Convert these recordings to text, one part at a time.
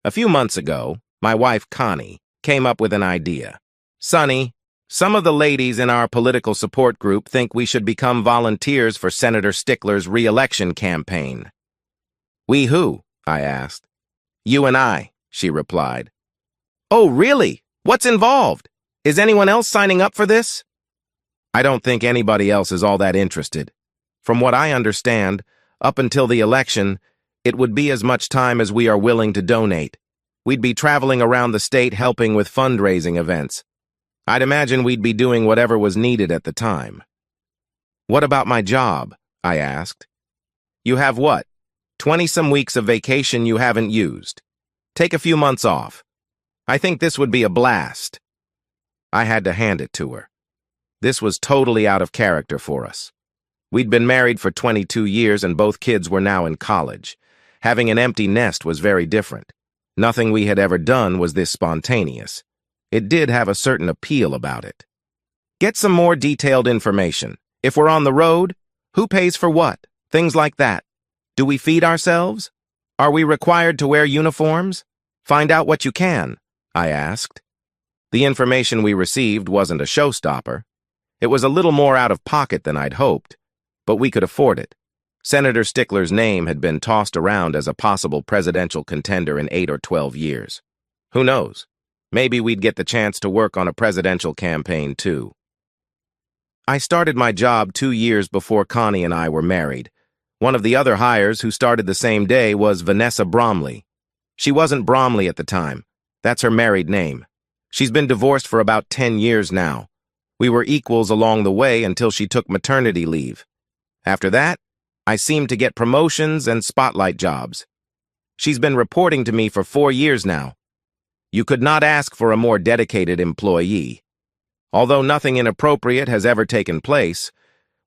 A few months ago, my wife Connie came up with an idea. Sonny, some of the ladies in our political support group think we should become volunteers for Senator Stickler's re-election campaign. We who? I asked. You and I, she replied. Oh, really? What's involved? Is anyone else signing up for this? I don't think anybody else is all that interested. From what I understand, up until the election, it would be as much time as we are willing to donate. We'd be traveling around the state helping with fundraising events. I'd imagine we'd be doing whatever was needed at the time. What about my job? I asked. You have what? 20-some weeks of vacation you haven't used. Take a few months off. I think this would be a blast. I had to hand it to her. This was totally out of character for us. We'd been married for 22 years and both kids were now in college. Having an empty nest was very different. Nothing we had ever done was this spontaneous. It did have a certain appeal about it. Get some more detailed information. If we're on the road, who pays for what? Things like that. Do we feed ourselves? Are we required to wear uniforms? Find out what you can, I asked. The information we received wasn't a showstopper. It was a little more out of pocket than I'd hoped, but we could afford it. Senator Stickler's name had been tossed around as a possible presidential contender in 8 or 12 years. Who knows? Maybe we'd get the chance to work on a presidential campaign, too. I started my job 2 years before Connie and I were married. One of the other hires who started the same day was Vanessa Bromley. She wasn't Bromley at the time. That's her married name. She's been divorced for about 10 years now. We were equals along the way until she took maternity leave. After that, I seemed to get promotions and spotlight jobs. She's been reporting to me for 4 years now. You could not ask for a more dedicated employee. Although nothing inappropriate has ever taken place,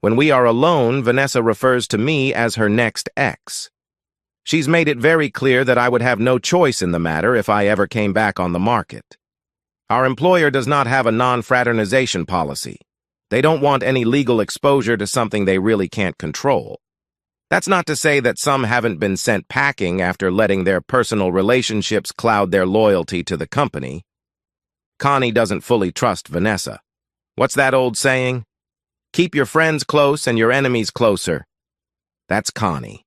when we are alone, Vanessa refers to me as her next ex. She's made it very clear that I would have no choice in the matter if I ever came back on the market. Our employer does not have a non-fraternization policy. They don't want any legal exposure to something they really can't control. That's not to say that some haven't been sent packing after letting their personal relationships cloud their loyalty to the company. Connie doesn't fully trust Vanessa. What's that old saying? Keep your friends close and your enemies closer. That's Connie.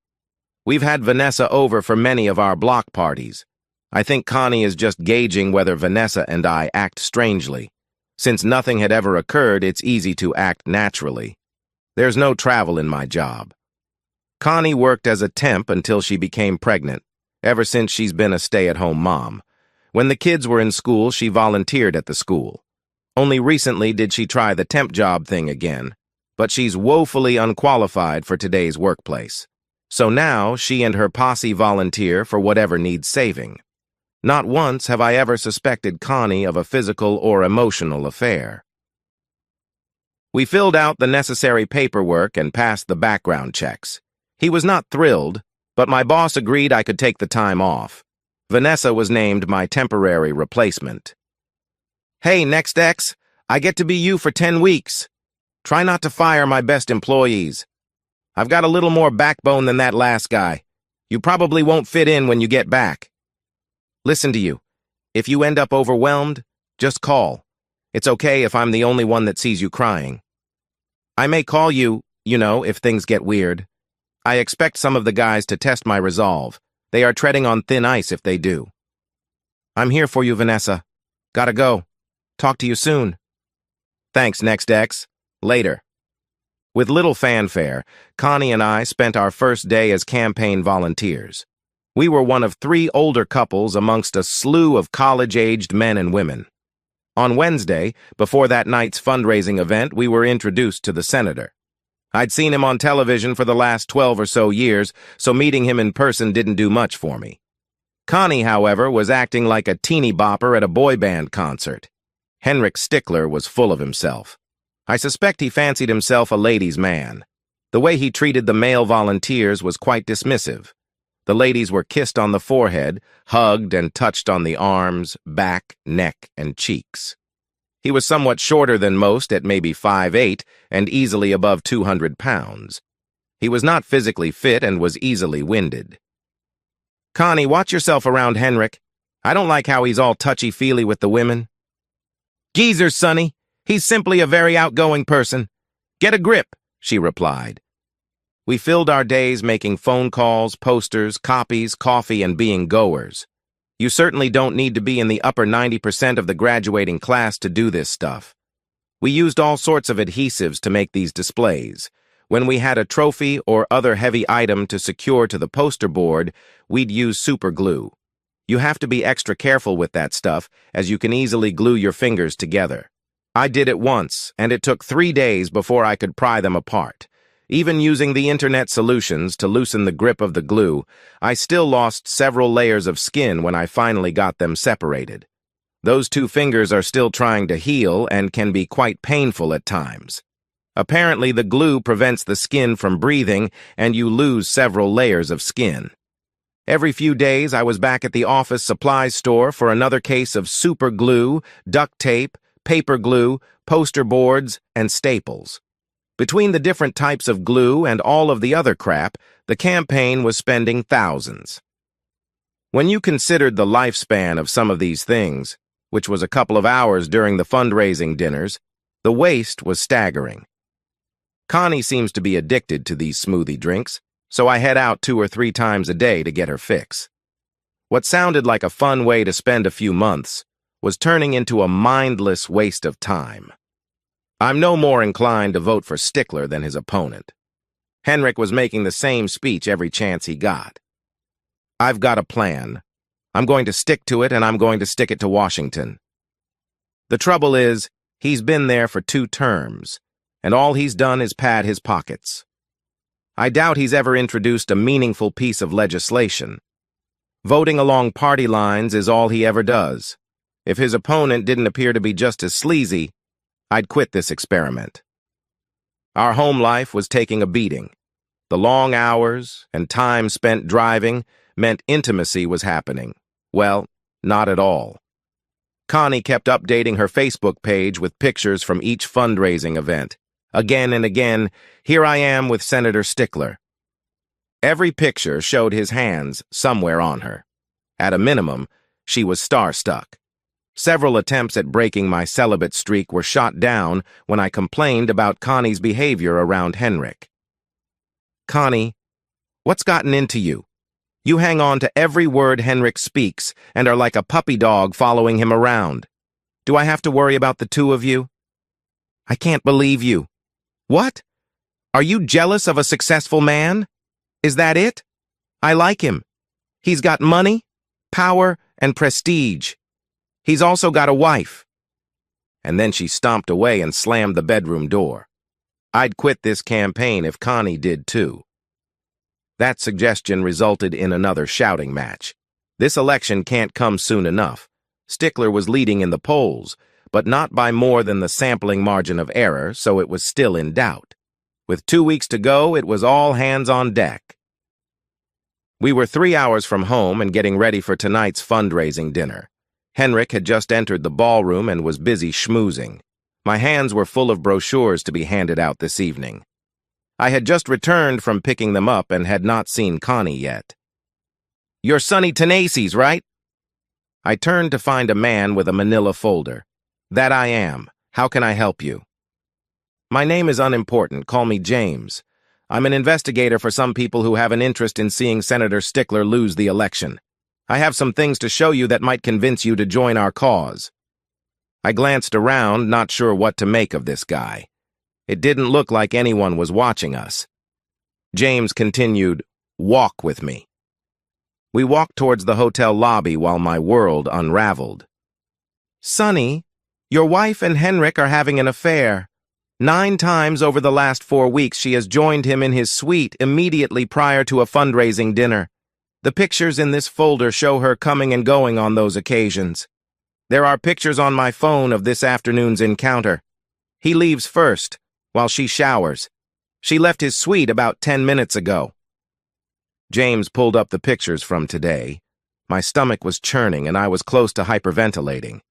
We've had Vanessa over for many of our block parties. I think Connie is just gauging whether Vanessa and I act strangely. Since nothing had ever occurred, it's easy to act naturally. There's no travel in my job. Connie worked as a temp until she became pregnant, ever since she's been a stay-at-home mom. When the kids were in school, she volunteered at the school. Only recently did she try the temp job thing again, but she's woefully unqualified for today's workplace. So now she and her posse volunteer for whatever needs saving. Not once have I ever suspected Connie of a physical or emotional affair. We filled out the necessary paperwork and passed the background checks. He was not thrilled, but my boss agreed I could take the time off. Vanessa was named my temporary replacement. Hey, Next Ex, I get to be you for 10 weeks. Try not to fire my best employees. I've got a little more backbone than that last guy. You probably won't fit in when you get back. Listen to you. If you end up overwhelmed, just call. It's okay if I'm the only one that sees you crying. I may call you, if things get weird. I expect some of the guys to test my resolve. They are treading on thin ice if they do. I'm here for you, Vanessa. Gotta go. Talk to you soon. Thanks, Next Ex. Later. With little fanfare, Connie and I spent our first day as campaign volunteers. We were one of 3 older couples amongst a slew of college-aged men and women. On Wednesday, before that night's fundraising event, we were introduced to the senator. I'd seen him on television for the last 12 or so years, so meeting him in person didn't do much for me. Connie, however, was acting like a teeny bopper at a boy band concert. Henrik Stickler was full of himself. I suspect he fancied himself a ladies' man. The way he treated the male volunteers was quite dismissive. The ladies were kissed on the forehead, hugged and touched on the arms, back, neck, and cheeks. He was somewhat shorter than most at maybe 5'8" and easily above 200 pounds. He was not physically fit and was easily winded. Connie, watch yourself around Henrik. I don't like how he's all touchy-feely with the women. Geezer, Sonny. He's simply a very outgoing person. Get a grip, she replied. We filled our days making phone calls, posters, copies, coffee, and being goers. You certainly don't need to be in the upper 90% of the graduating class to do this stuff. We used all sorts of adhesives to make these displays. When we had a trophy or other heavy item to secure to the poster board, we'd use super glue. You have to be extra careful with that stuff, as you can easily glue your fingers together. I did it once, and it took 3 days before I could pry them apart. Even using the internet solutions to loosen the grip of the glue, I still lost several layers of skin when I finally got them separated. Those 2 fingers are still trying to heal and can be quite painful at times. Apparently, the glue prevents the skin from breathing, and you lose several layers of skin. Every few days, I was back at the office supplies store for another case of super glue, duct tape, paper glue, poster boards, and staples. Between the different types of glue and all of the other crap, the campaign was spending thousands. When you considered the lifespan of some of these things, which was a couple of hours during the fundraising dinners, the waste was staggering. Connie seems to be addicted to these smoothie drinks, so I head out 2 or 3 times a day to get her fix. What sounded like a fun way to spend a few months was turning into a mindless waste of time. I'm no more inclined to vote for Stickler than his opponent. Henrik was making the same speech every chance he got. I've got a plan. I'm going to stick to it, and I'm going to stick it to Washington. The trouble is, he's been there for 2 terms, and all he's done is pad his pockets. I doubt he's ever introduced a meaningful piece of legislation. Voting along party lines is all he ever does. If his opponent didn't appear to be just as sleazy, I'd quit this experiment. Our home life was taking a beating. The long hours and time spent driving meant intimacy was happening. Well, not at all. Connie kept updating her Facebook page with pictures from each fundraising event. Again and again, here I am with Senator Stickler. Every picture showed his hands somewhere on her. At a minimum, she was star-stuck. Several attempts at breaking my celibate streak were shot down when I complained about Connie's behavior around Henrik. Connie, what's gotten into you? You hang on to every word Henrik speaks and are like a puppy dog following him around. Do I have to worry about the 2 of you? I can't believe you. What? Are you jealous of a successful man? Is that it? I like him. He's got money, power, and prestige. He's also got a wife. And then she stomped away and slammed the bedroom door. I'd quit this campaign if Connie did too. That suggestion resulted in another shouting match. This election can't come soon enough. Stickler was leading in the polls, but not by more than the sampling margin of error, so it was still in doubt. With 2 weeks to go, it was all hands on deck. We were 3 hours from home and getting ready for tonight's fundraising dinner. Henrik had just entered the ballroom and was busy schmoozing. My hands were full of brochures to be handed out this evening. I had just returned from picking them up and had not seen Connie yet. You're Sonny Tenaces, right? I turned to find a man with a manila folder. That I am. How can I help you? My name is unimportant. Call me James. I'm an investigator for some people who have an interest in seeing Senator Stickler lose the election. I have some things to show you that might convince you to join our cause. I glanced around, not sure what to make of this guy. It didn't look like anyone was watching us. James continued, "Walk with me." We walked towards the hotel lobby while my world unraveled. Sonny, your wife and Henrik are having an affair. 9 times over the last 4 weeks she has joined him in his suite immediately prior to a fundraising dinner. The pictures in this folder show her coming and going on those occasions. There are pictures on my phone of this afternoon's encounter. He leaves first, while she showers. She left his suite about 10 minutes ago. James pulled up the pictures from today. My stomach was churning and I was close to hyperventilating.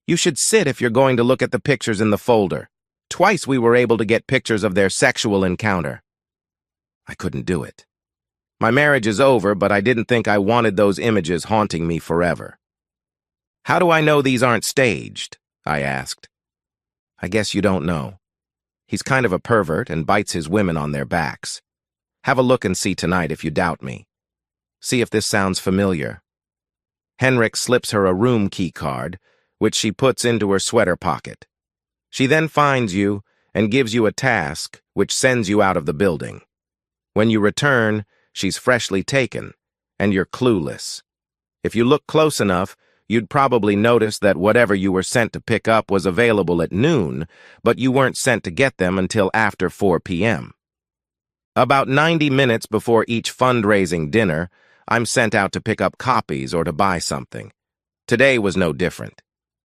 You should sit if you're going to look at the pictures in the folder. Twice we were able to get pictures of their sexual encounter. I couldn't do it. My marriage is over, but I didn't think I wanted those images haunting me forever. How do I know these aren't staged? I asked. I guess you don't know. He's kind of a pervert and bites his women on their backs. Have a look and see tonight if you doubt me. See if this sounds familiar. Henrik slips her a room key card, which she puts into her sweater pocket. She then finds you and gives you a task, which sends you out of the building. When you return, she's freshly taken, and you're clueless. If you look close enough, you'd probably notice that whatever you were sent to pick up was available at noon, but you weren't sent to get them until after 4 p.m. About 90 minutes before each fundraising dinner, I'm sent out to pick up copies or to buy something. Today was no different.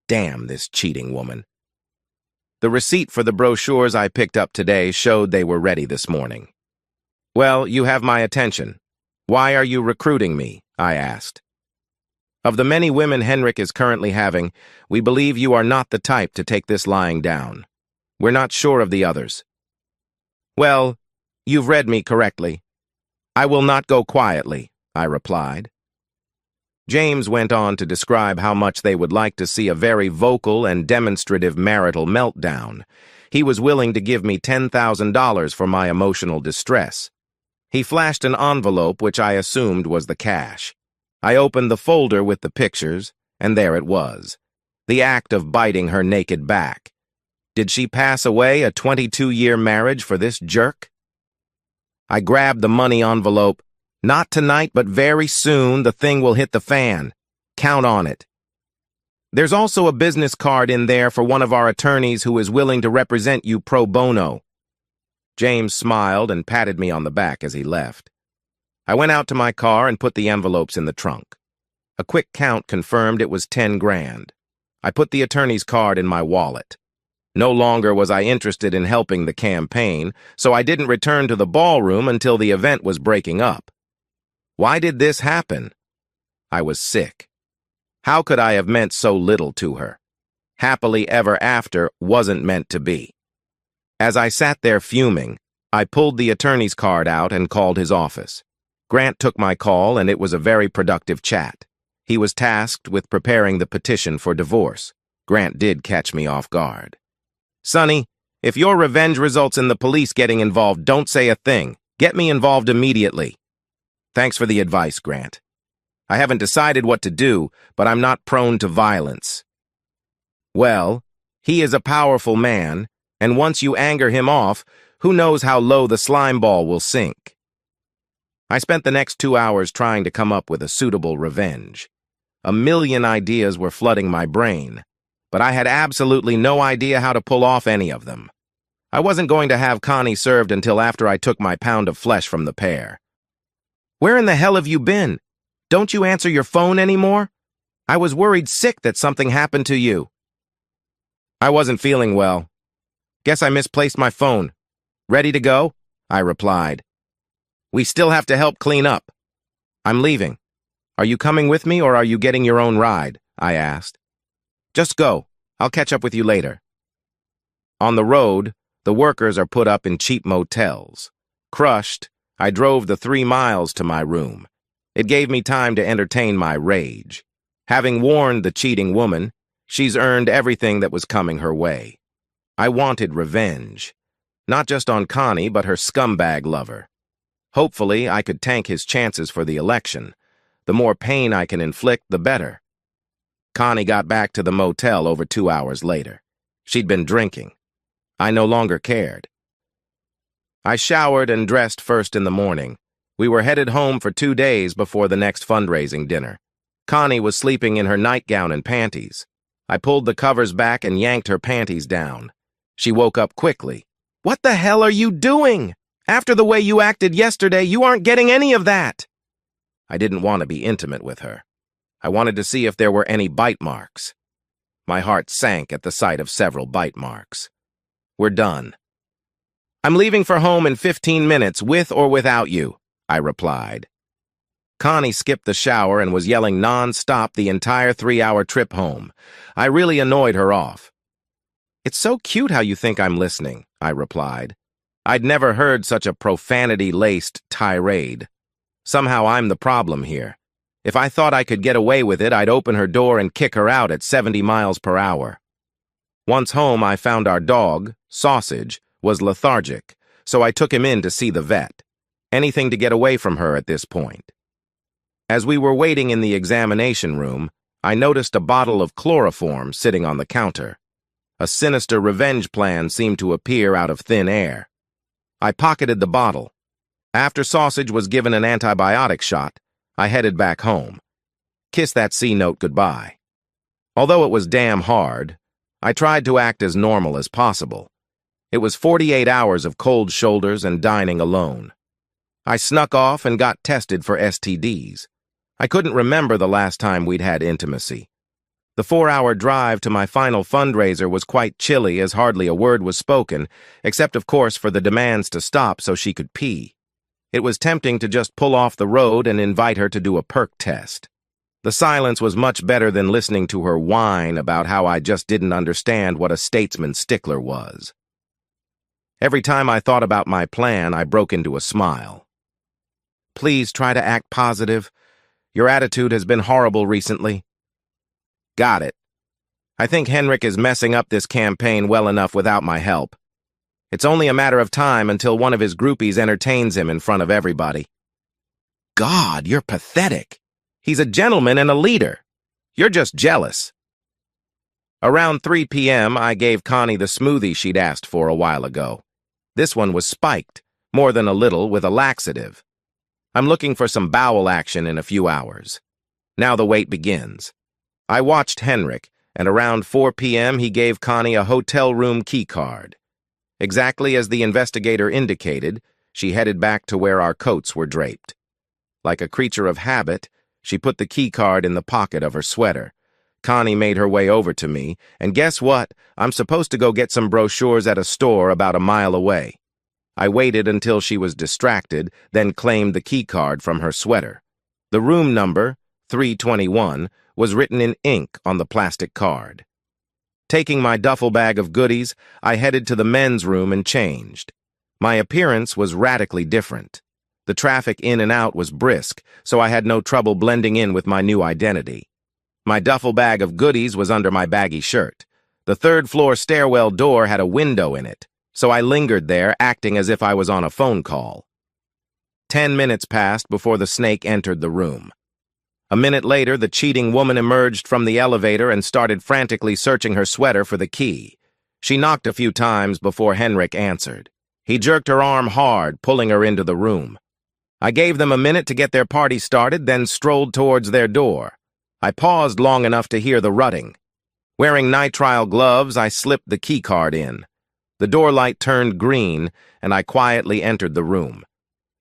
Damn this cheating woman. The receipt for the brochures I picked up today showed they were ready this morning. Well, you have my attention. Why are you recruiting me? I asked. Of the many women Henrik is currently having, we believe you are not the type to take this lying down. We're not sure of the others. Well, you've read me correctly. I will not go quietly, I replied. James went on to describe how much they would like to see a very vocal and demonstrative marital meltdown. He was willing to give me $10,000 for my emotional distress. He flashed an envelope which I assumed was the cash. I opened the folder with the pictures, and there it was. The act of biting her naked back. Did she pass away a 22-year marriage for this jerk? I grabbed the money envelope. Not tonight, but very soon the thing will hit the fan. Count on it. There's also a business card in there for one of our attorneys who is willing to represent you pro bono. James smiled and patted me on the back as he left. I went out to my car and put the envelopes in the trunk. A quick count confirmed it was 10 grand. I put the attorney's card in my wallet. No longer was I interested in helping the campaign, so I didn't return to the ballroom until the event was breaking up. Why did this happen? I was sick. How could I have meant so little to her? Happily ever after wasn't meant to be. As I sat there fuming, I pulled the attorney's card out and called his office. Grant took my call, and it was a very productive chat. He was tasked with preparing the petition for divorce. Grant did catch me off guard. Sonny, if your revenge results in the police getting involved, don't say a thing. Get me involved immediately. Thanks for the advice, Grant. I haven't decided what to do, but I'm not prone to violence. Well, he is a powerful man, and once you anger him off, who knows how low the slime ball will sink. I spent the next 2 hours trying to come up with a suitable revenge. A million ideas were flooding my brain, but I had absolutely no idea how to pull off any of them. I wasn't going to have Connie served until after I took my pound of flesh from the pair. Where in the hell have you been? Don't you answer your phone anymore? I was worried sick that something happened to you. I wasn't feeling well. Guess I misplaced my phone. Ready to go? I replied. We still have to help clean up. I'm leaving. Are you coming with me or are you getting your own ride? I asked. Just go. I'll catch up with you later. On the road, the workers are put up in cheap motels. Crushed, I drove the 3 miles to my room. It gave me time to entertain my rage. Having warned the cheating woman, she's earned everything that was coming her way. I wanted revenge. Not just on Connie, but her scumbag lover. Hopefully, I could tank his chances for the election. The more pain I can inflict, the better. Connie got back to the motel over 2 hours later. She'd been drinking. I no longer cared. I showered and dressed first in the morning. We were headed home for 2 days before the next fundraising dinner. Connie was sleeping in her nightgown and panties. I pulled the covers back and yanked her panties down. She woke up quickly. What the hell are you doing? After the way you acted yesterday, you aren't getting any of that. I didn't want to be intimate with her. I wanted to see if there were any bite marks. My heart sank at the sight of several bite marks. We're done. I'm leaving for home in 15 minutes, with or without you, I replied. Connie skipped the shower and was yelling non-stop the entire 3-hour trip home. I really annoyed her off. It's so cute how you think I'm listening, I replied. I'd never heard such a profanity-laced tirade. Somehow I'm the problem here. If I thought I could get away with it, I'd open her door and kick her out at 70 miles per hour. Once home, I found our dog, Sausage, was lethargic, so I took him in to see the vet. Anything to get away from her at this point. As we were waiting in the examination room, I noticed a bottle of chloroform sitting on the counter. A sinister revenge plan seemed to appear out of thin air. I pocketed the bottle. After Sausage was given an antibiotic shot, I headed back home. Kissed that C-note goodbye. Although it was damn hard, I tried to act as normal as possible. It was 48 hours of cold shoulders and dining alone. I snuck off and got tested for STDs. I couldn't remember the last time we'd had intimacy. The 4-hour drive to my final fundraiser was quite chilly as hardly a word was spoken, except of course for the demands to stop so she could pee. It was tempting to just pull off the road and invite her to do a perk test. The silence was much better than listening to her whine about how I just didn't understand what a statesman stickler was. Every time I thought about my plan, I broke into a smile. Please try to act positive. Your attitude has been horrible recently. Got it. I think Henrik is messing up this campaign well enough without my help. It's only a matter of time until one of his groupies entertains him in front of everybody. God, you're pathetic. He's a gentleman and a leader. You're just jealous. Around 3 p.m., I gave Connie the smoothie she'd asked for a while ago. This one was spiked, more than a little, with a laxative. I'm looking for some bowel action in a few hours. Now the wait begins. I watched Henrik, and around 4 p.m. he gave Connie a hotel room key card. Exactly as the investigator indicated, she headed back to where our coats were draped. Like a creature of habit, she put the key card in the pocket of her sweater. Connie made her way over to me, and guess what? I'm supposed to go get some brochures at a store about a mile away. I waited until she was distracted, then claimed the key card from her sweater. The room number, 321, was written in ink on the plastic card. Taking my duffel bag of goodies, I headed to the men's room and changed. My appearance was radically different. The traffic in and out was brisk, so I had no trouble blending in with my new identity. My duffel bag of goodies was under my baggy shirt. The third-floor stairwell door had a window in it, so I lingered there, acting as if I was on a phone call. 10 minutes passed before the snake entered the room. A minute later, the cheating woman emerged from the elevator and started frantically searching her sweater for the key. She knocked a few times before Henrik answered. He jerked her arm hard, pulling her into the room. I gave them a minute to get their party started, then strolled towards their door. I paused long enough to hear the rutting. Wearing nitrile gloves, I slipped the key card in. The door light turned green, and I quietly entered the room.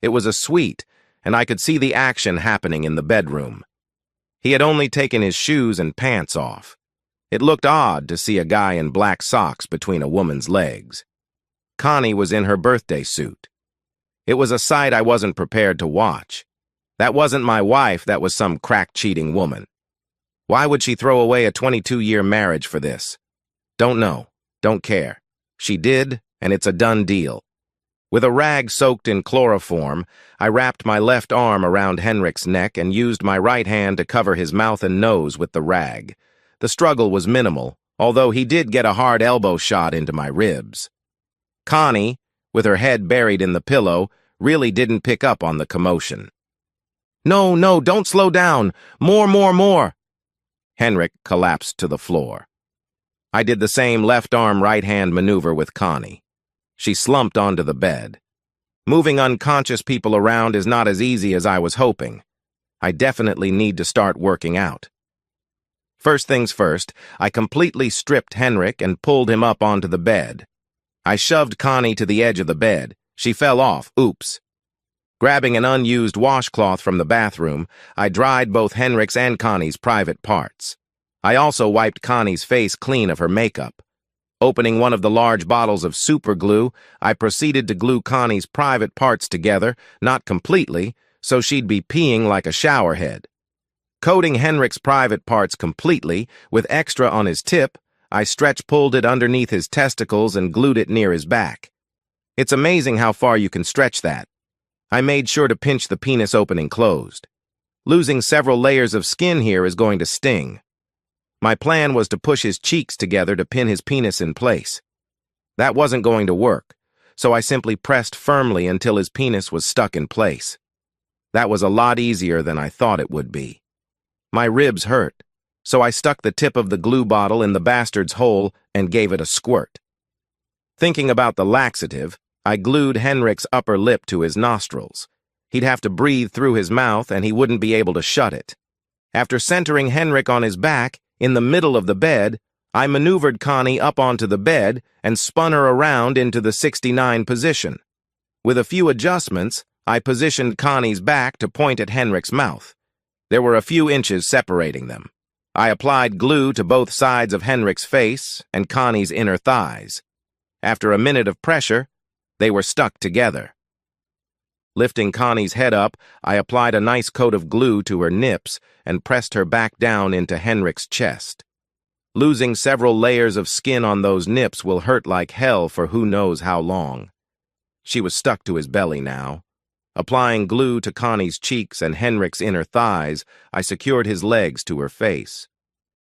It was a suite, and I could see the action happening in the bedroom. He had only taken his shoes and pants off. It looked odd to see a guy in black socks between a woman's legs. Connie was in her birthday suit. It was a sight I wasn't prepared to watch. That wasn't my wife, that was some crack-cheating woman. Why would she throw away a 22-year marriage for this? Don't know. Don't care. She did, and it's a done deal. With a rag soaked in chloroform, I wrapped my left arm around Henrik's neck and used my right hand to cover his mouth and nose with the rag. The struggle was minimal, although he did get a hard elbow shot into my ribs. Connie, with her head buried in the pillow, really didn't pick up on the commotion. No, don't slow down. More. Henrik collapsed to the floor. I did the same left arm right hand maneuver with Connie. She slumped onto the bed. Moving unconscious people around is not as easy as I was hoping. I definitely need to start working out. First things first, I completely stripped Henrik and pulled him up onto the bed. I shoved Connie to the edge of the bed. She fell off, oops. Grabbing an unused washcloth from the bathroom, I dried both Henrik's and Connie's private parts. I also wiped Connie's face clean of her makeup. Opening one of the large bottles of super glue, I proceeded to glue Connie's private parts together, not completely, so she'd be peeing like a showerhead. Coating Henrik's private parts completely, with extra on his tip, I stretch-pulled it underneath his testicles and glued it near his back. It's amazing how far you can stretch that. I made sure to pinch the penis opening closed. Losing several layers of skin here is going to sting. My plan was to push his cheeks together to pin his penis in place. That wasn't going to work, so I simply pressed firmly until his penis was stuck in place. That was a lot easier than I thought it would be. My ribs hurt, so I stuck the tip of the glue bottle in the bastard's hole and gave it a squirt. Thinking about the laxative, I glued Henrik's upper lip to his nostrils. He'd have to breathe through his mouth and he wouldn't be able to shut it. After centering Henrik on his back, in the middle of the bed, I maneuvered Connie up onto the bed and spun her around into the 69 position. With a few adjustments, I positioned Connie's back to point at Henrik's mouth. There were a few inches separating them. I applied glue to both sides of Henrik's face and Connie's inner thighs. After a minute of pressure, they were stuck together. Lifting Connie's head up, I applied a nice coat of glue to her nips and pressed her back down into Henrik's chest. Losing several layers of skin on those nips will hurt like hell for who knows how long. She was stuck to his belly now. Applying glue to Connie's cheeks and Henrik's inner thighs, I secured his legs to her face.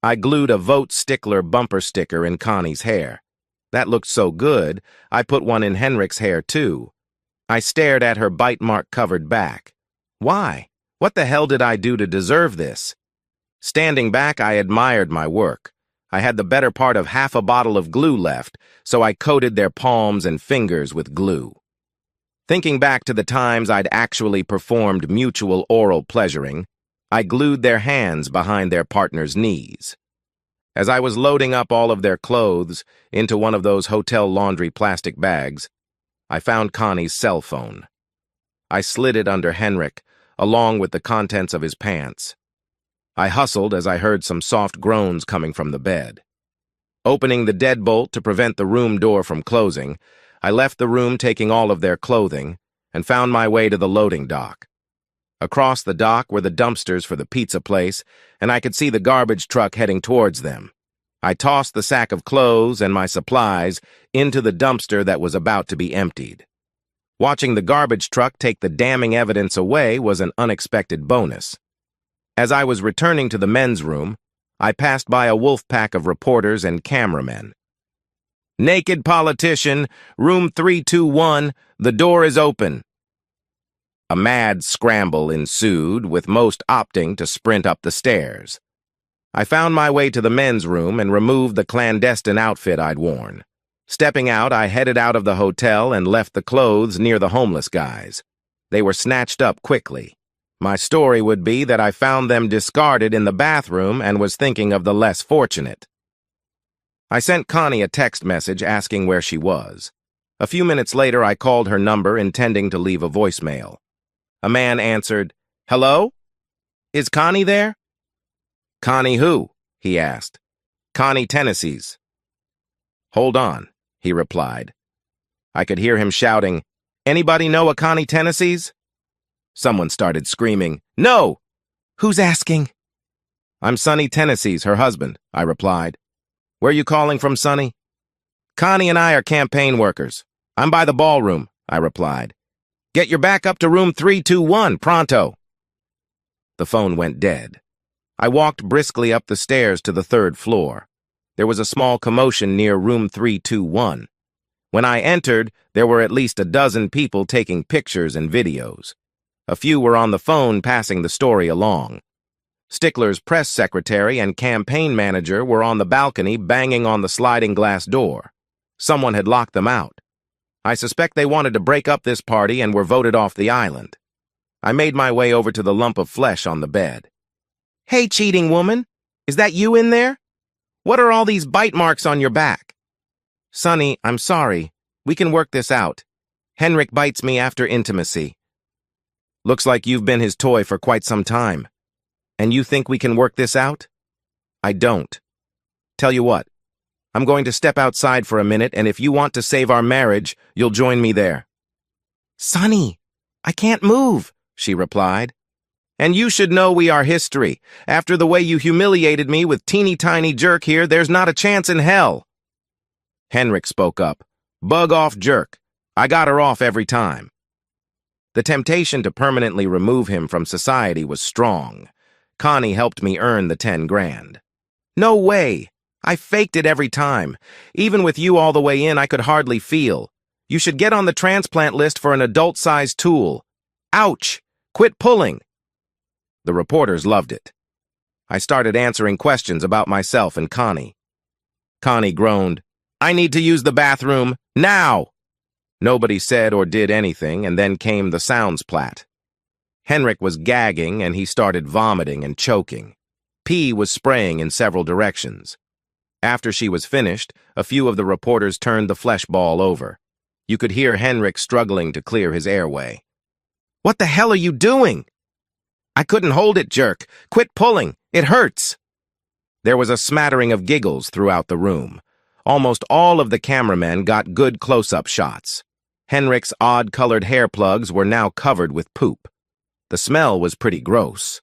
I glued a Vote Stickler bumper sticker in Connie's hair. That looked so good, I put one in Henrik's hair too. I stared at her bite mark-covered back. Why? What the hell did I do to deserve this? Standing back, I admired my work. I had the better part of half a bottle of glue left, so I coated their palms and fingers with glue. Thinking back to the times I'd actually performed mutual oral pleasuring, I glued their hands behind their partner's knees. As I was loading up all of their clothes into one of those hotel laundry plastic bags, I found Connie's cell phone. I slid it under Henrik, along with the contents of his pants. I hustled as I heard some soft groans coming from the bed. Opening the deadbolt to prevent the room door from closing, I left the room taking all of their clothing and found my way to the loading dock. Across the dock were the dumpsters for the pizza place, and I could see the garbage truck heading towards them. I tossed the sack of clothes and my supplies into the dumpster that was about to be emptied. Watching the garbage truck take the damning evidence away was an unexpected bonus. As I was returning to the men's room, I passed by a wolf pack of reporters and cameramen. "Naked politician, room 321, the door is open." A mad scramble ensued, with most opting to sprint up the stairs. I found my way to the men's room and removed the clandestine outfit I'd worn. Stepping out, I headed out of the hotel and left the clothes near the homeless guys. They were snatched up quickly. My story would be that I found them discarded in the bathroom and was thinking of the less fortunate. I sent Connie a text message asking where she was. A few minutes later, I called her number intending to leave a voicemail. A man answered, "Hello? Is Connie there?" "Connie who?" he asked. "Connie Tennessee's." "Hold on," he replied. I could hear him shouting, "Anybody know a Connie Tennessee's?" Someone started screaming, "No!" "Who's asking?" "I'm Sonny Tennessee's, her husband," I replied. "Where you calling from, Sonny?" "Connie and I are campaign workers. I'm by the ballroom," I replied. "Get your back up to room 321, pronto." The phone went dead. I walked briskly up the stairs to the third floor. There was a small commotion near room 321. When I entered, there were at least a dozen people taking pictures and videos. A few were on the phone passing the story along. Stickler's press secretary and campaign manager were on the balcony banging on the sliding glass door. Someone had locked them out. I suspect they wanted to break up this party and were voted off the island. I made my way over to the lump of flesh on the bed. "Hey, cheating woman, is that you in there? What are all these bite marks on your back?" "Sonny, I'm sorry. We can work this out. Henrik bites me after intimacy." "Looks like you've been his toy for quite some time. And you think we can work this out?" "I don't. Tell you what, I'm going to step outside for a minute, and if you want to save our marriage, you'll join me there." "Sonny, I can't move," she replied. "And you should know we are history. After the way you humiliated me with teeny-tiny Jerk here, there's not a chance in hell." Henrik spoke up. "Bug off Jerk. I got her off every time." The temptation to permanently remove him from society was strong. Connie helped me earn the 10 grand. No way! I faked it every time. Even with you all the way in, I could hardly feel. You should get on the transplant list for an adult-sized tool. Ouch! Quit pulling! The reporters loved it. I started answering questions about myself and Connie. Connie groaned, "I need to use the bathroom, now!" Nobody said or did anything, and then came the sounds plat. Henrik was gagging, and he started vomiting and choking. Pee was spraying in several directions. After she was finished, a few of the reporters turned the flesh ball over. You could hear Henrik struggling to clear his airway. "What the hell are you doing?" "I couldn't hold it, jerk. Quit pulling. It hurts." There was a smattering of giggles throughout the room. Almost all of the cameramen got good close-up shots. Henrik's odd-colored hair plugs were now covered with poop. The smell was pretty gross.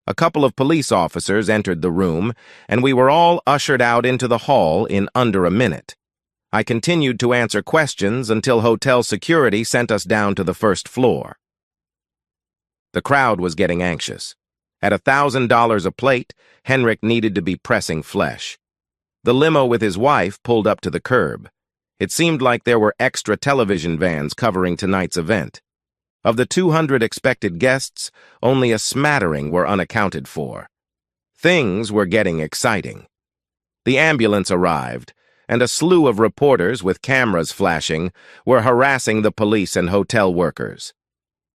A couple of police officers entered the room, and we were all ushered out into the hall in under a minute. I continued to answer questions until hotel security sent us down to the first floor. The crowd was getting anxious. At $1,000 a plate, Henrik needed to be pressing flesh. The limo with his wife pulled up to the curb. It seemed like there were extra television vans covering tonight's event. Of the 200 expected guests, only a smattering were unaccounted for. Things were getting exciting. The ambulance arrived, and a slew of reporters with cameras flashing were harassing the police and hotel workers.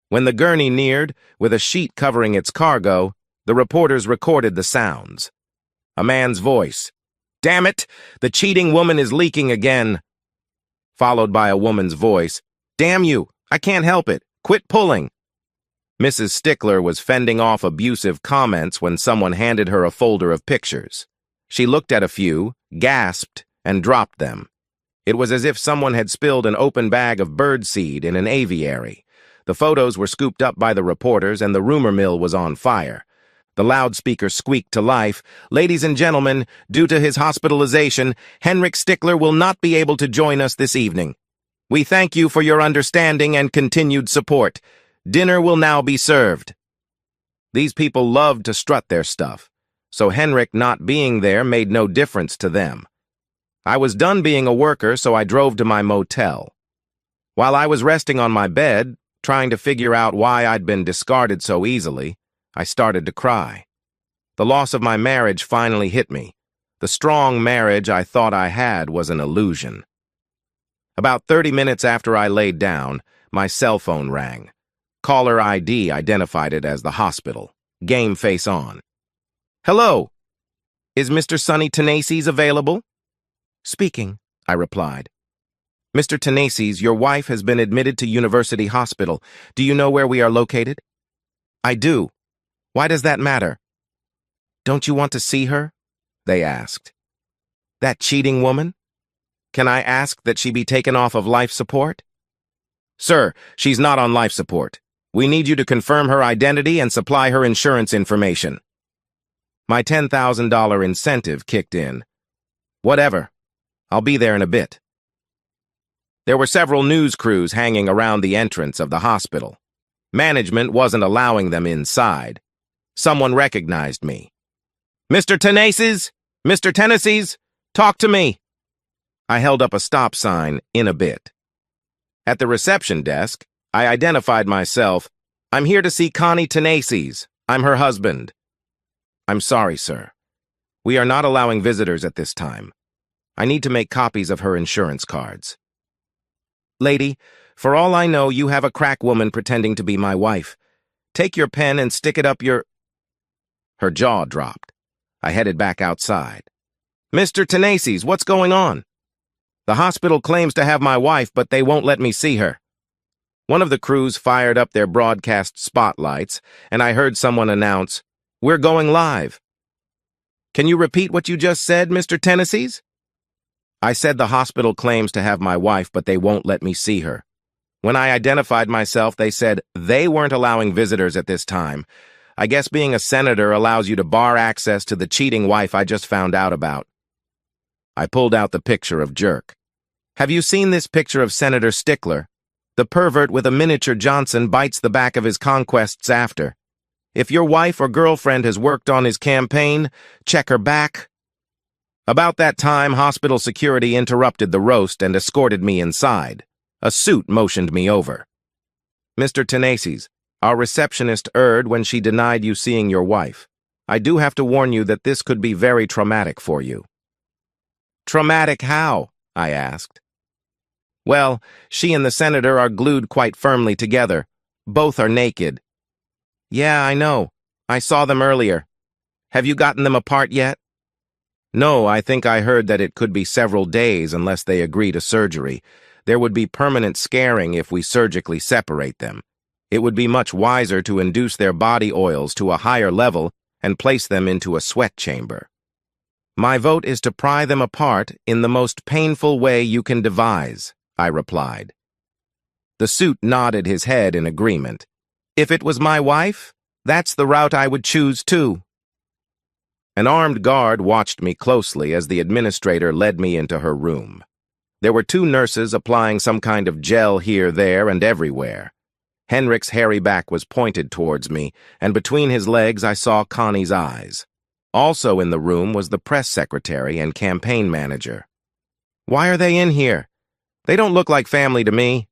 When the gurney neared, with a sheet covering its cargo, the reporters recorded the sounds. A man's voice, "Damn it, the cheating woman is leaking again," followed by a woman's voice, "Damn you, I can't help it, quit pulling." Mrs. Stickler was fending off abusive comments when someone handed her a folder of pictures. She looked at a few, gasped, and dropped them. It was as if someone had spilled an open bag of birdseed in an aviary. The photos were scooped up by the reporters, and the rumor mill was on fire. The loudspeaker squeaked to life, "Ladies and gentlemen, due to his hospitalization, Henrik Stickler will not be able to join us this evening. We thank you for your understanding and continued support. Dinner will now be served." These people loved to strut their stuff, so Henrik not being there made no difference to them. I was done being a worker, so I drove to my motel. While I was resting on my bed, trying to figure out why I'd been discarded so easily, I started to cry. The loss of my marriage finally hit me. The strong marriage I thought I had was an illusion. About 30 minutes after I laid down, my cell phone rang. Caller ID identified it as the hospital. Game face on. "Hello. Is Mr. Sonny Tenaces available?" "Speaking," I replied. "Mr. Tenaces, your wife has been admitted to University Hospital. Do you know where we are located?" "I do. Why does that matter?" "Don't you want to see her?" they asked. "That cheating woman? Can I ask that she be taken off of life support?" "Sir, she's not on life support. We need you to confirm her identity and supply her insurance information." My $10,000 incentive kicked in. "Whatever. I'll be there in a bit." There were several news crews hanging around the entrance of the hospital. Management wasn't allowing them inside. Someone recognized me. "Mr. Tenaces? Mr. Tenaces? Talk to me." I held up a stop sign, "In a bit." At the reception desk, I identified myself. "I'm here to see Connie Tenaces. I'm her husband." "I'm sorry, sir. We are not allowing visitors at this time. I need to make copies of her insurance cards." "Lady, for all I know, you have a crack woman pretending to be my wife. Take your pen and stick it up your—" Her jaw dropped. I headed back outside. "Mr. Tenaces, what's going on?" "The hospital claims to have my wife, but they won't let me see her." One of the crews fired up their broadcast spotlights, and I heard someone announce, "We're going live." "Can you repeat what you just said, Mr. Tenaces?" "I said the hospital claims to have my wife, but they won't let me see her. When I identified myself, they said they weren't allowing visitors at this time. I guess being a senator allows you to bar access to the cheating wife I just found out about." I pulled out the picture of Jerk. "Have you seen this picture of Senator Stickler?" The pervert with a miniature Johnson bites the back of his conquests after. If your wife or girlfriend has worked on his campaign, check her back. About that time, hospital security interrupted the roast and escorted me inside. A suit motioned me over. Mr. Tenaces, our receptionist erred when she denied you seeing your wife. I do have to warn you that this could be very traumatic for you. Traumatic how? I asked. Well, she and the senator are glued quite firmly together. Both are naked. Yeah, I know. I saw them earlier. Have you gotten them apart yet? No, I think I heard that it could be several days unless they agree to surgery. There would be permanent scarring if we surgically separate them. It would be much wiser to induce their body oils to a higher level and place them into a sweat chamber. My vote is to pry them apart in the most painful way you can devise, I replied. The suit nodded his head in agreement. If it was my wife, that's the route I would choose too. An armed guard watched me closely as the administrator led me into her room. There were 2 nurses applying some kind of gel here, there, and everywhere. Henrik's hairy back was pointed towards me, and between his legs I saw Connie's eyes. Also in the room was the press secretary and campaign manager. Why are they in here? They don't look like family to me.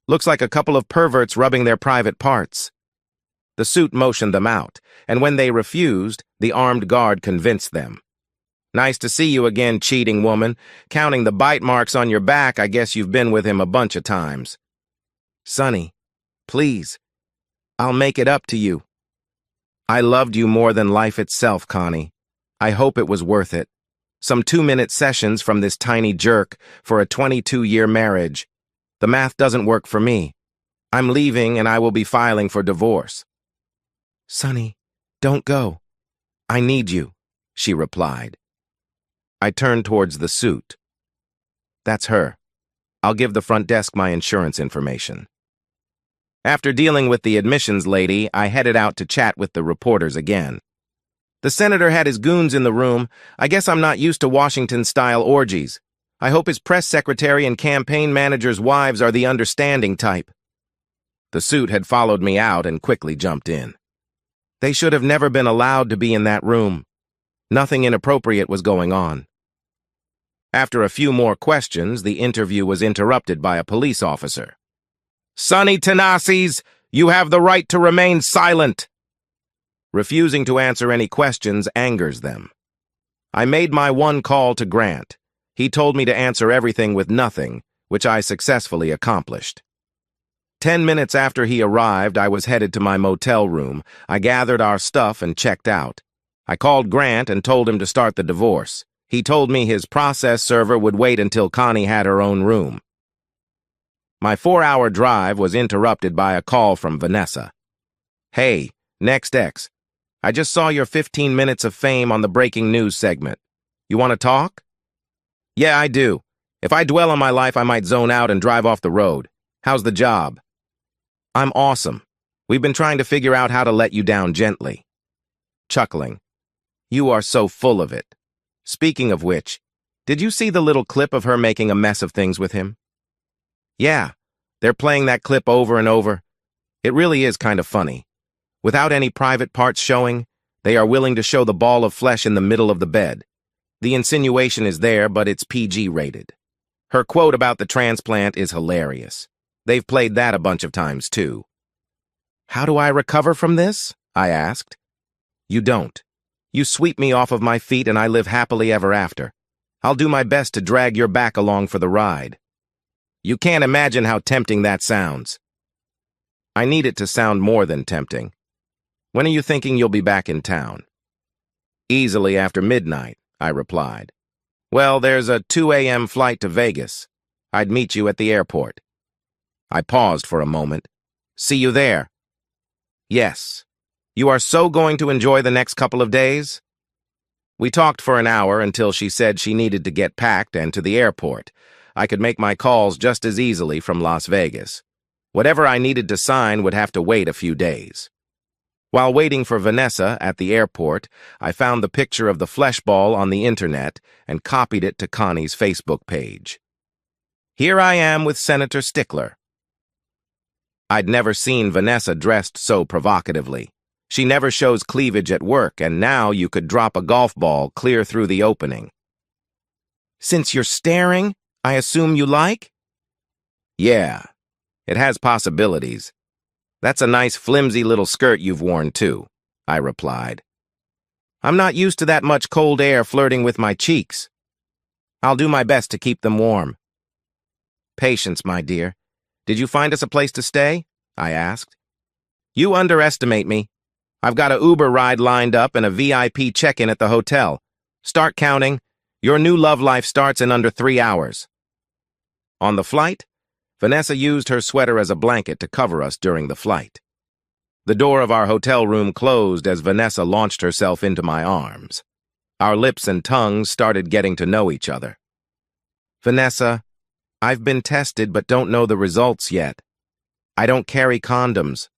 Looks like a couple of perverts rubbing their private parts. The suit motioned them out, and when they refused, the armed guard convinced them. Nice to see you again, cheating woman. Counting the bite marks on your back, I guess you've been with him a bunch of times. Sonny, please, I'll make it up to you. I loved you more than life itself, Connie. I hope it was worth it. Some 2-minute sessions from this tiny jerk for a 22-year marriage. The math doesn't work for me. I'm leaving and I will be filing for divorce. Sonny, don't go. I need you, she replied. I turned towards the suit. That's her. I'll give the front desk my insurance information. After dealing with the admissions lady, I headed out to chat with the reporters again. The senator had his goons in the room. I guess I'm not used to Washington-style orgies. I hope his press secretary and campaign manager's wives are the understanding type. The suit had followed me out and quickly jumped in. They should have never been allowed to be in that room. Nothing inappropriate was going on. After a few more questions, the interview was interrupted by a police officer. Sonny Tenaces, you have the right to remain silent. Refusing to answer any questions angers them. I made my one call to Grant. He told me to answer everything with nothing, which I successfully accomplished. 10 minutes after he arrived, I was headed to my motel room. I gathered our stuff and checked out. I called Grant and told him to start the divorce. He told me his process server would wait until Connie had her own room. My 4-hour drive was interrupted by a call from Vanessa. Hey, NextX. I just saw your 15 minutes of fame on the breaking news segment. You want to talk? Yeah, I do. If I dwell on my life, I might zone out and drive off the road. How's the job? I'm awesome. We've been trying to figure out how to let you down gently. Chuckling. You are so full of it. Speaking of which, did you see the little clip of her making a mess of things with him? Yeah, they're playing that clip over and over. It really is kind of funny. Without any private parts showing, they are willing to show the ball of flesh in the middle of the bed. The insinuation is there, but it's PG rated. Her quote about the transplant is hilarious. They've played that a bunch of times, too. How do I recover from this? I asked. You don't. You sweep me off of my feet and I live happily ever after. I'll do my best to drag your back along for the ride. You can't imagine how tempting that sounds. I need it to sound more than tempting. When are you thinking you'll be back in town? Easily after midnight, I replied. Well, there's a 2 a.m. flight to Vegas. I'd meet you at the airport. I paused for a moment. See you there. Yes. You are so going to enjoy the next couple of days? We talked for an hour until she said she needed to get packed and to the airport. I could make my calls just as easily from Las Vegas. Whatever I needed to sign would have to wait a few days. While waiting for Vanessa at the airport, I found the picture of the fleshball on the internet and copied it to Connie's Facebook page. Here I am with Senator Stickler. I'd never seen Vanessa dressed so provocatively. She never shows cleavage at work, and now you could drop a golf ball clear through the opening. Since you're staring, I assume you like? Yeah, it has possibilities. That's a nice flimsy little skirt you've worn too, I replied. I'm not used to that much cold air flirting with my cheeks. I'll do my best to keep them warm. Patience, my dear. Did you find us a place to stay? I asked. You underestimate me. I've got an Uber ride lined up and a VIP check-in at the hotel. Start counting. Your new love life starts in under 3 hours. On the flight, Vanessa used her sweater as a blanket to cover us during the flight. The door of our hotel room closed as Vanessa launched herself into my arms. Our lips and tongues started getting to know each other. Vanessa, I've been tested but don't know the results yet. I don't carry condoms.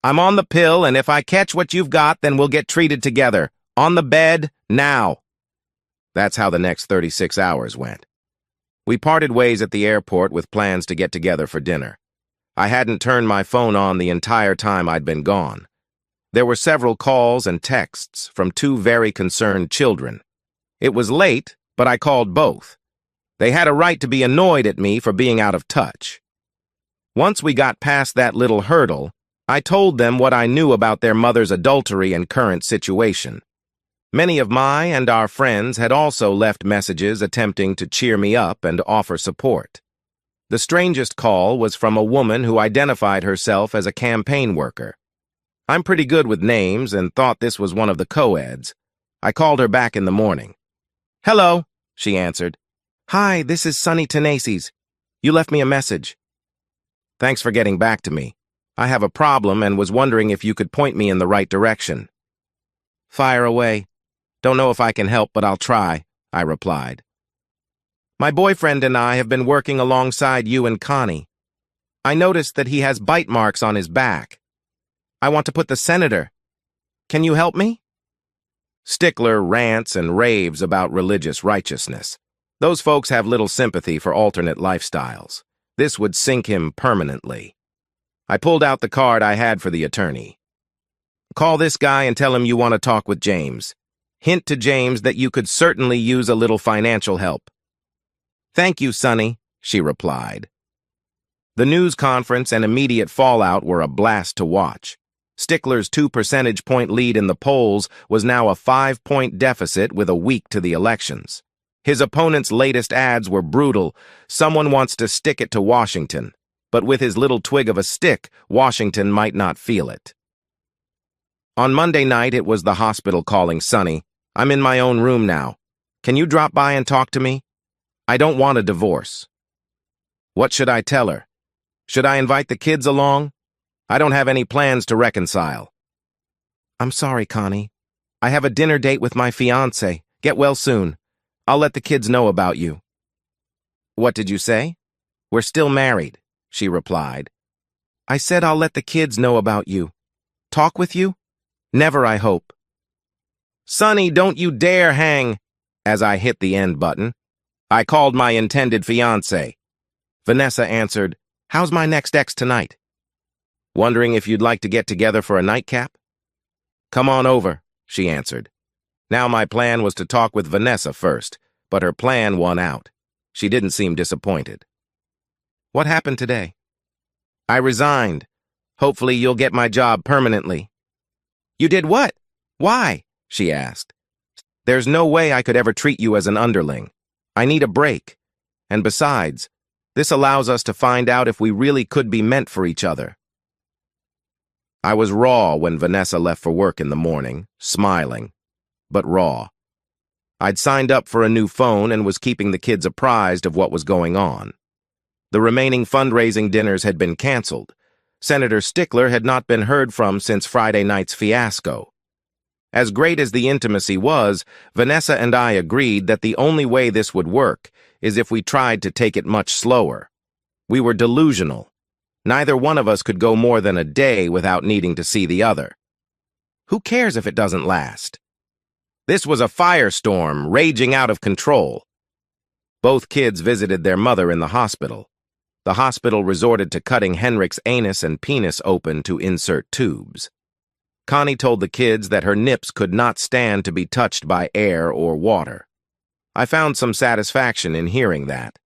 I'm on the pill, and if I catch what you've got, then we'll get treated together. On the bed, now. That's how the next 36 hours went. We parted ways at the airport with plans to get together for dinner. I hadn't turned my phone on the entire time I'd been gone. There were several calls and texts from 2 very concerned children. It was late, but I called both. They had a right to be annoyed at me for being out of touch. Once we got past that little hurdle, I told them what I knew about their mother's adultery and current situation. Many of my and our friends had also left messages attempting to cheer me up and offer support. The strangest call was from a woman who identified herself as a campaign worker. I'm pretty good with names and thought this was one of the co-eds. I called her back in the morning. Hello, she answered. Hi, this is Sunny Tenaces. You left me a message. Thanks for getting back to me. I have a problem and was wondering if you could point me in the right direction. Fire away. Don't know if I can help, but I'll try, I replied. My boyfriend and I have been working alongside you and Connie. I noticed that he has bite marks on his back. I want to put the senator. Can you help me? Stickler rants and raves about religious righteousness. Those folks have little sympathy for alternate lifestyles. This would sink him permanently. I pulled out the card I had for the attorney. Call this guy and tell him you want to talk with James. Hint to James that you could certainly use a little financial help. Thank you, Sonny, she replied. The news conference and immediate fallout were a blast to watch. Stickler's 2 percentage point lead in the polls was now a 5-point deficit with a week to the elections. His opponent's latest ads were brutal. Someone wants to stick it to Washington. But with his little twig of a stick, Washington might not feel it. On Monday night, it was the hospital calling Sonny. I'm in my own room now. Can you drop by and talk to me? I don't want a divorce. What should I tell her? Should I invite the kids along? I don't have any plans to reconcile. I'm sorry, Connie. I have a dinner date with my fiancé. Get well soon. I'll let the kids know about you. What did you say? We're still married, she replied. I said I'll let the kids know about you. Talk with you? Never, I hope. Sonny, don't you dare hang, as I hit the end button. I called my intended fiancé. Vanessa answered, How's my next ex tonight? Wondering if you'd like to get together for a nightcap? Come on over, she answered. Now my plan was to talk with Vanessa first, but her plan won out. She didn't seem disappointed. What happened today? I resigned. Hopefully you'll get my job permanently. You did what? Why? She asked. There's no way I could ever treat you as an underling. I need a break. And besides, this allows us to find out if we really could be meant for each other. I was raw when Vanessa left for work in the morning, smiling, but raw. I'd signed up for a new phone and was keeping the kids apprised of what was going on. The remaining fundraising dinners had been canceled. Senator Stickler had not been heard from since Friday night's fiasco. As great as the intimacy was, Vanessa and I agreed that the only way this would work is if we tried to take it much slower. We were delusional. Neither one of us could go more than a day without needing to see the other. Who cares if it doesn't last? This was a firestorm raging out of control. Both kids visited their mother in the hospital. The hospital resorted to cutting Henrik's anus and penis open to insert tubes. Connie told the kids that her nips could not stand to be touched by air or water. I found some satisfaction in hearing that.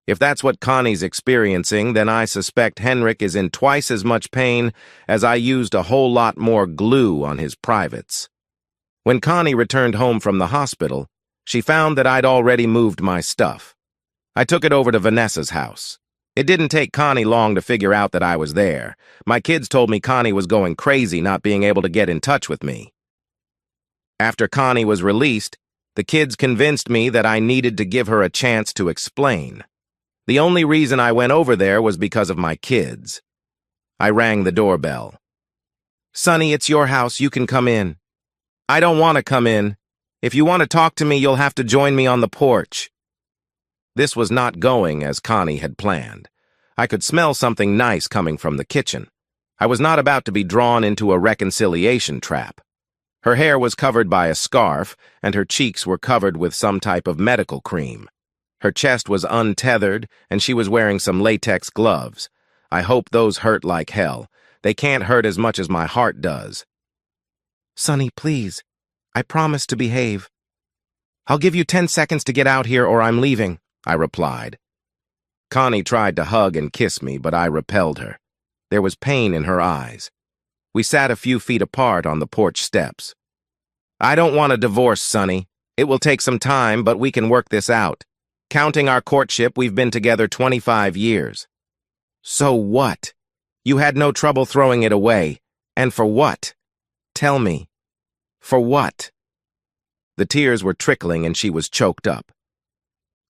If that's what Connie's experiencing, then I suspect Henrik is in twice as much pain as I used a whole lot more glue on his privates. When Connie returned home from the hospital, she found that I'd already moved my stuff. I took it over to Vanessa's house. It didn't take Connie long to figure out that I was there. My kids told me Connie was going crazy not being able to get in touch with me. After Connie was released, the kids convinced me that I needed to give her a chance to explain. The only reason I went over there was because of my kids. I rang the doorbell. "Sonny, it's your house. You can come in." "I don't want to come in. If you want to talk to me, you'll have to join me on the porch." This was not going as Connie had planned. I could smell something nice coming from the kitchen. I was not about to be drawn into a reconciliation trap. Her hair was covered by a scarf, and her cheeks were covered with some type of medical cream. Her chest was untethered, and she was wearing some latex gloves. I hope those hurt like hell. They can't hurt as much as my heart does. "Sonny, please. I promise to behave." "I'll give you 10 seconds to get out here or I'm leaving," I replied. Connie tried to hug and kiss me, but I repelled her. There was pain in her eyes. We sat a few feet apart on the porch steps. "I don't want a divorce, Sonny. It will take some time, but we can work this out. Counting our courtship, we've been together 25 years. So what? You had no trouble throwing it away. And for what? Tell me. For what?" The tears were trickling and she was choked up.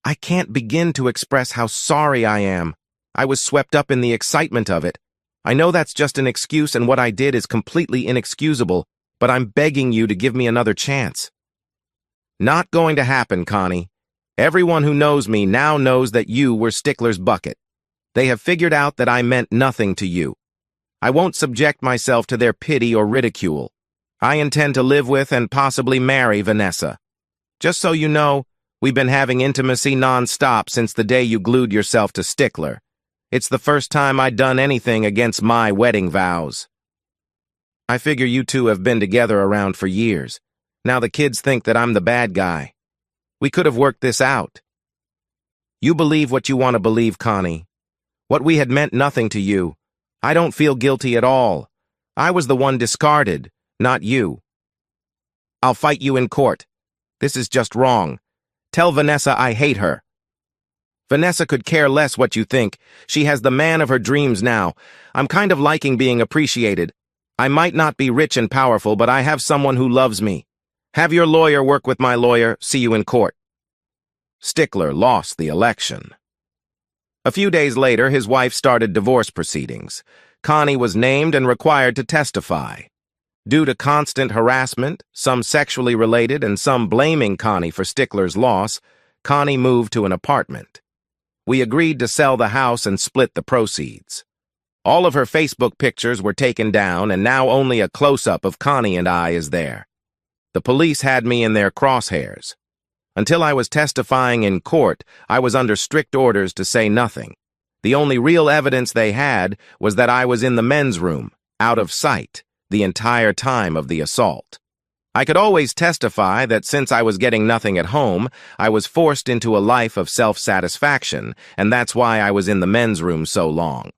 "I can't begin to express how sorry I am. I was swept up in the excitement of it. I know that's just an excuse and what I did is completely inexcusable, but I'm begging you to give me another chance." "Not going to happen, Connie. Everyone who knows me now knows that you were Stickler's bucket. They have figured out that I meant nothing to you. I won't subject myself to their pity or ridicule. I intend to live with and possibly marry Vanessa. Just so you know, we've been having intimacy non-stop since the day you glued yourself to Stickler. It's the first time I'd done anything against my wedding vows. I figure you two have been together around for years. Now the kids think that I'm the bad guy. We could have worked this out. You believe what you want to believe, Connie. What we had meant nothing to you. I don't feel guilty at all. I was the one discarded, not you. I'll fight you in court. This is just wrong. Tell Vanessa I hate her." "Vanessa could care less what you think. She has the man of her dreams now. I'm kind of liking being appreciated. I might not be rich and powerful, but I have someone who loves me. Have your lawyer work with my lawyer. See you in court." Stickler lost the election. A few days later, his wife started divorce proceedings. Connie was named and required to testify. Due to constant harassment, some sexually related and some blaming Connie for Stickler's loss, Connie moved to an apartment. We agreed to sell the house and split the proceeds. All of her Facebook pictures were taken down, and now only a close-up of Connie and I is there. The police had me in their crosshairs. Until I was testifying in court, I was under strict orders to say nothing. The only real evidence they had was that I was in the men's room, out of sight, the entire time of the assault. I could always testify that since I was getting nothing at home, I was forced into a life of self-satisfaction, and that's why I was in the men's room so long.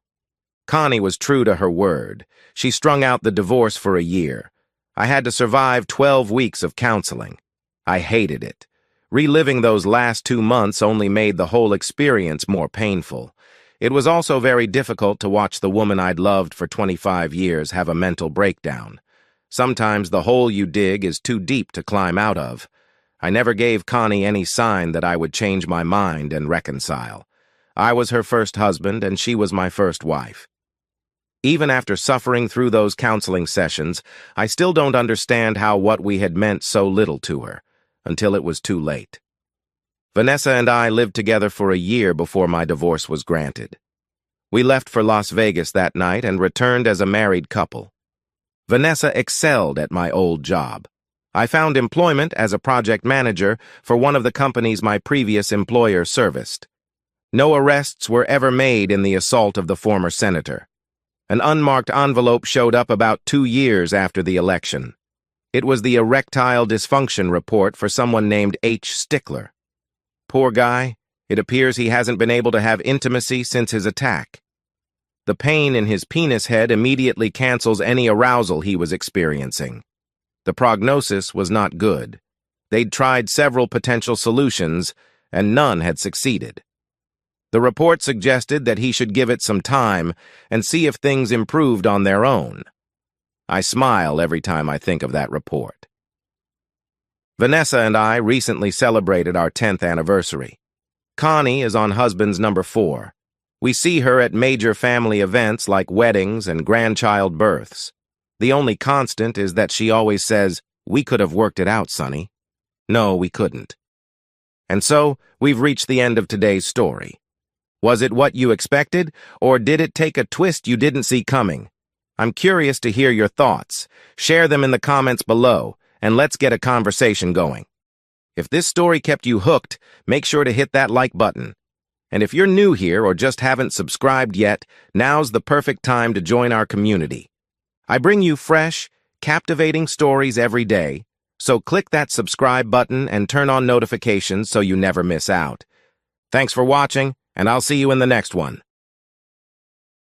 Connie was true to her word. She strung out the divorce for a year. I had to survive 12 weeks of counseling. I hated it. Reliving those last 2 months only made the whole experience more painful. It was also very difficult to watch the woman I'd loved for 25 years have a mental breakdown. Sometimes the hole you dig is too deep to climb out of. I never gave Connie any sign that I would change my mind and reconcile. I was her first husband and she was my first wife. Even after suffering through those counseling sessions, I still don't understand how what we had meant so little to her, until it was too late. Vanessa and I lived together for a year before my divorce was granted. We left for Las Vegas that night and returned as a married couple. Vanessa excelled at my old job. I found employment as a project manager for one of the companies my previous employer serviced. No arrests were ever made in the assault of the former senator. An unmarked envelope showed up about 2 years after the election. It was the erectile dysfunction report for someone named H. Stickler. Poor guy, it appears he hasn't been able to have intimacy since his attack. The pain in his penis head immediately cancels any arousal he was experiencing. The prognosis was not good. They'd tried several potential solutions, and none had succeeded. The report suggested that he should give it some time and see if things improved on their own. I smile every time I think of that report. Vanessa and I recently celebrated our 10th anniversary. Connie is on husband's number 4. We see her at major family events like weddings and grandchild births. The only constant is that she always says, "We could have worked it out, Sonny." No, we couldn't. And so, we've reached the end of today's story. Was it what you expected, or did it take a twist you didn't see coming? I'm curious to hear your thoughts. Share them in the comments below, and let's get a conversation going. If this story kept you hooked, make sure to hit that like button. And if you're new here or just haven't subscribed yet, now's the perfect time to join our community. I bring you fresh, captivating stories every day, so click that subscribe button and turn on notifications so you never miss out. Thanks for watching, and I'll see you in the next one.